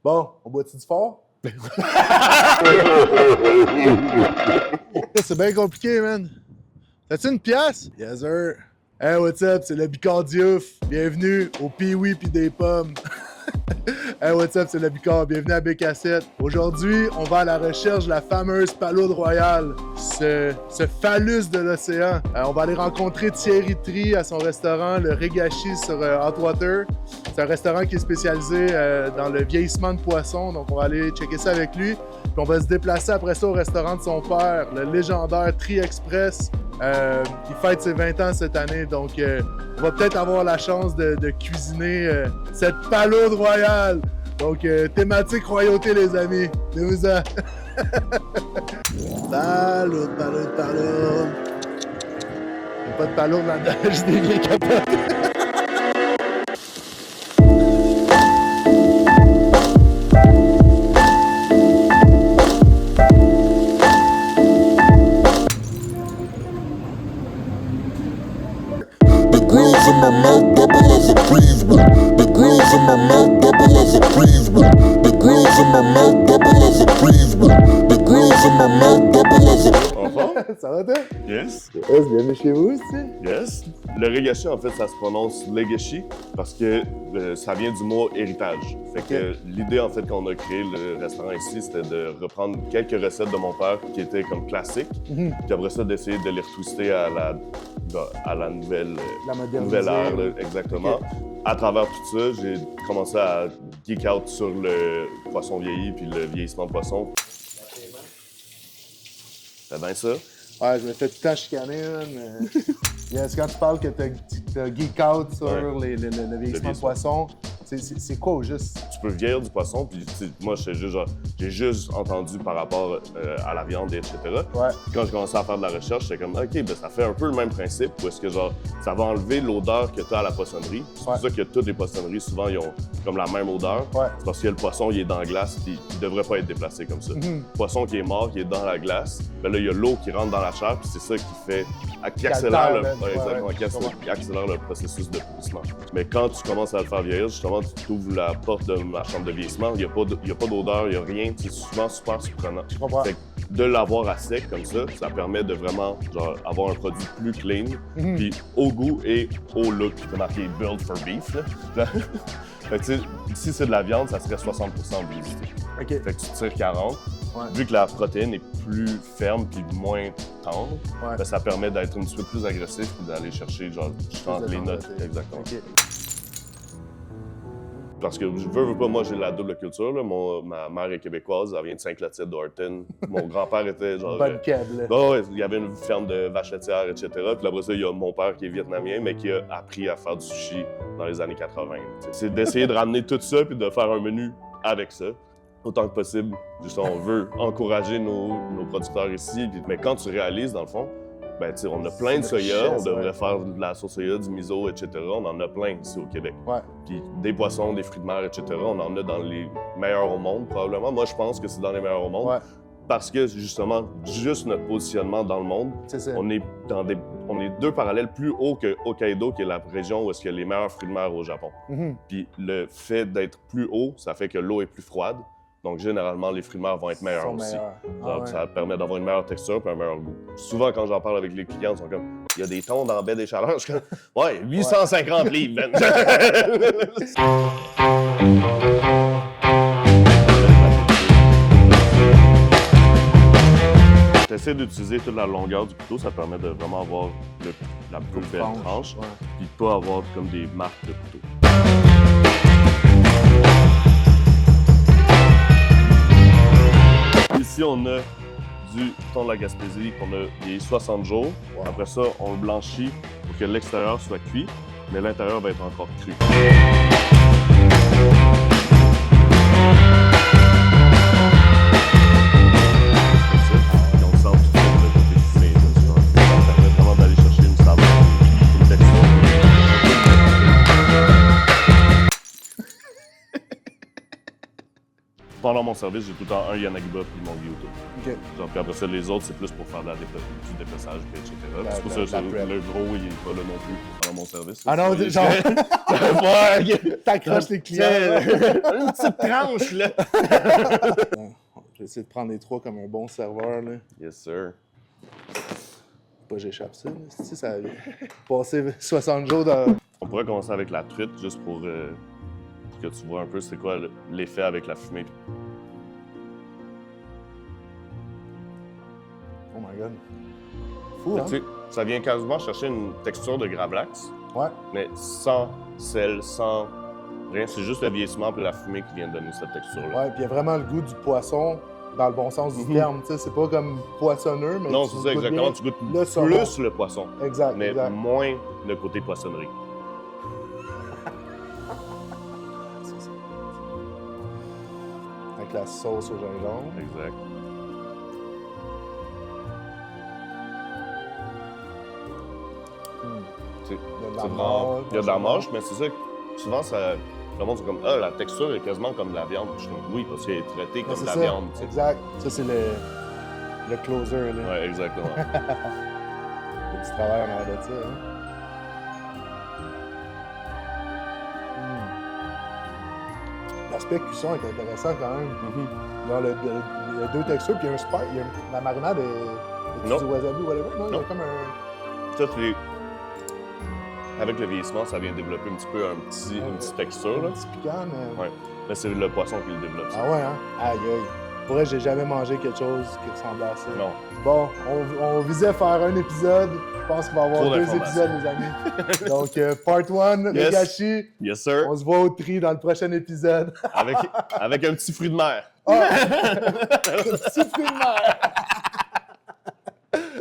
Bon, on boit-tu du fort? C'est bien compliqué, man. T'as-tu une pièce? Yes, sir. Hey, what's up? C'est le Bicard Diouf. Bienvenue au Pee-Wee pis des pommes. Hey, what's up? C'est le Bicard. Bienvenue à B-Cassette. Aujourd'hui, on va à la recherche de la fameuse Palourde Royale. Ce phallus de l'océan. On va aller rencontrer Thierry Tri à son restaurant, le Regashi sur Hot Water. C'est un restaurant qui est spécialisé dans le vieillissement de poissons. Donc, on va aller checker ça avec lui. Puis on va se déplacer après ça au restaurant de son père, le légendaire Tri Express. Il fête ses 20 ans cette année, donc on va peut-être avoir la chance de cuisiner cette Palourde Royale. Donc, thématique royauté, les amis. Venez-vous-en. Palourde, palourde, palourde. Il n'y a pas de palourde là-dedans, je dis bien capote. My mouth double as a freeze-one. The grills in my mouth double as a freeze-one. The grills in my mouth double as a freeze-one. The grills in my mouth double as a... Ça va, toi? Yes. Yes, bienvenue chez vous, tu sais. Yes. Le Regashi, en fait, ça se prononce Legashi parce que ça vient du mot héritage. Fait que l'idée, en fait, quand on a créé le restaurant ici, c'était de reprendre quelques recettes de mon père qui étaient comme classiques, puis après ça, d'essayer de les retwister à la nouvelle ère, là, exactement. Okay. À travers tout ça, j'ai commencé à geek out sur le poisson vieilli puis le vieillissement de poisson. C'est bien ça? Ouais, je me fais tout le temps chicaner, man. Yes, quand tu parles que t'as geek out sur le vieillissement de poisson, c'est quoi au juste? Tu peux vieillir du poisson, puis moi, j'ai juste entendu par rapport à la viande, etc. Ouais. Quand j'ai commencé à faire de la recherche, j'étais comme, OK, ben ça fait un peu le même principe, où est-ce que genre, ça va enlever l'odeur que tu as à la poissonnerie. C'est pour ça que toutes les poissonneries, souvent, ils ont comme la même odeur. Ouais. C'est parce que le poisson, il est dans la glace, puis il devrait pas être déplacé comme ça. Le poisson qui est mort, qui est dans la glace, ben là, il y a l'eau qui rentre dans la chair, puis c'est ça qui accélère le processus de pourrissement. Mais quand tu commences à le faire vieillir, justement, tu ouvres la porte de ma chambre de vieillissement, il n'y a pas d'odeur, il n'y a rien, c'est souvent super surprenant. Fait que de l'avoir à sec comme ça permet de vraiment genre, avoir un produit plus clean, puis au goût et au look. C'est marqué « Build for Beef ». Fait que si c'est de la viande, ça serait 60% obésité. Okay. Fait que tu tires 40. Ouais. Vu que la protéine est plus ferme puis moins tendre, ben, ça permet d'être un petit peu plus agressif et d'aller chercher genre les notes. Exactement. Okay. Parce que je veux pas, moi j'ai la double culture. Là. Ma mère est québécoise, elle vient de Saint-Clotilde d'Orton. Mon grand-père était genre. Bonne câble. Il y avait une ferme de vaches laitières, etc. Puis après ça, il y a mon père qui est vietnamien, mais qui a appris à faire du sushi dans les années 80. C'est d'essayer de ramener tout ça puis de faire un menu avec ça. Autant que possible, justement, on veut encourager nos producteurs ici. Mais quand tu réalises, dans le fond, ben, on a plein de soya, on devrait faire de la sauce soya, du miso, etc. On en a plein ici au Québec. Ouais. Puis des poissons, des fruits de mer, etc. On en a dans les meilleurs au monde, probablement. Moi, je pense que c'est dans les meilleurs au monde. Ouais. Parce que, justement, juste notre positionnement dans le monde, on est deux parallèles plus haut que Hokkaido, qui est la région où est-ce qu'il y a les meilleurs fruits de mer au Japon. Puis le fait d'être plus haut, ça fait que l'eau est plus froide. Donc, généralement, les fruits de mer vont être meilleurs aussi. Donc, ça permet d'avoir une meilleure texture et un meilleur goût. Souvent, quand j'en parle avec les clients, ils sont comme « Il y a des tons dans la baie des Chaleurs. » Je suis comme « Ouais, 850 livres, man. » J'essaie d'utiliser toute la longueur du couteau. Ça permet de vraiment avoir la plus belle tranche. Puis de pas avoir comme des marques de couteau. Ici, on a du thon de la Gaspésie qu'on a vieilli 60 jours. Wow. Après ça, on le blanchit pour que l'extérieur soit cuit, mais l'intérieur va être encore cru. On sent tout de suite le côté fumé. Ça permet vraiment d'aller chercher une saveur, une texture. pendant mon service, j'ai tout le temps un Yanagiba puis mon Gyuto. OK. Genre, puis après ça, les autres, c'est plus pour faire du dépeçage, puis etc. La- C'est pour la- ça la que prep. le gros, il est pas là non plus pendant mon service. Ah non, C'est- genre, Ouais, t'accroches les clients. tiens, une petite tranche, là. Je vais essayer de prendre les trois comme un bon serveur, là. Yes, sir. Pas j'échappe ça, là. Si, ça a passé 60 jours dans... On pourrait commencer avec la truite, juste pour que tu vois un peu c'est quoi l'effet avec la fumée. Oh my god. Fou, hein? Tu sais, ça vient quasiment chercher une texture de Gravlax, Ouais. mais sans sel, sans rien. C'est juste le vieillissement et la fumée qui vient donner cette texture-là. Ouais, puis il y a vraiment le goût du poisson dans le bon sens du terme, tu sais. C'est pas comme poissonneux, mais Non, tu c'est ça, goûtes exactement. bien. Tu goûtes le saumon. plus le poisson, Exact, mais exact. moins le côté poissonnerie. C'est ça. Avec la sauce au gingembre. Exact. C'est De la c'est vraiment. marge, Il y a de la marge, mais c'est ça que souvent, ça. Le monde, c'est comme, ah, la texture est quasiment comme de la viande. Je suis comme, oui, parce qu'elle est traitée Mais comme c'est de la ça. viande. Tu sais. Exact. Ça, c'est le closer, là. Ouais, exactement. Le petit travail en arrière de ça, hein. L'aspect cuisson est intéressant quand même. Genre, il y a deux textures, puis il y a un spice. La marinade est Non. du wasabi ou whatever. Non, il y Non. a comme un... Ça, avec le vieillissement, ça vient développer un petit peu une petite texture. Là. Un petit piquant, mais... Ouais. Mais c'est le poisson qui le développe. ça. Ah ouais, hein? Aïe, aïe. Pour vrai, j'ai jamais mangé quelque chose qui ressemblait à ça. Non. Bon, on visait faire un épisode. Je pense qu'il va y avoir Trop 2 d'informations. épisodes, les amis. Donc, part 1, le Yes. gâchis. Yes, sir. On se voit au tri dans le prochain épisode. Avec un petit fruit de mer. Ah! Petit fruit de mer!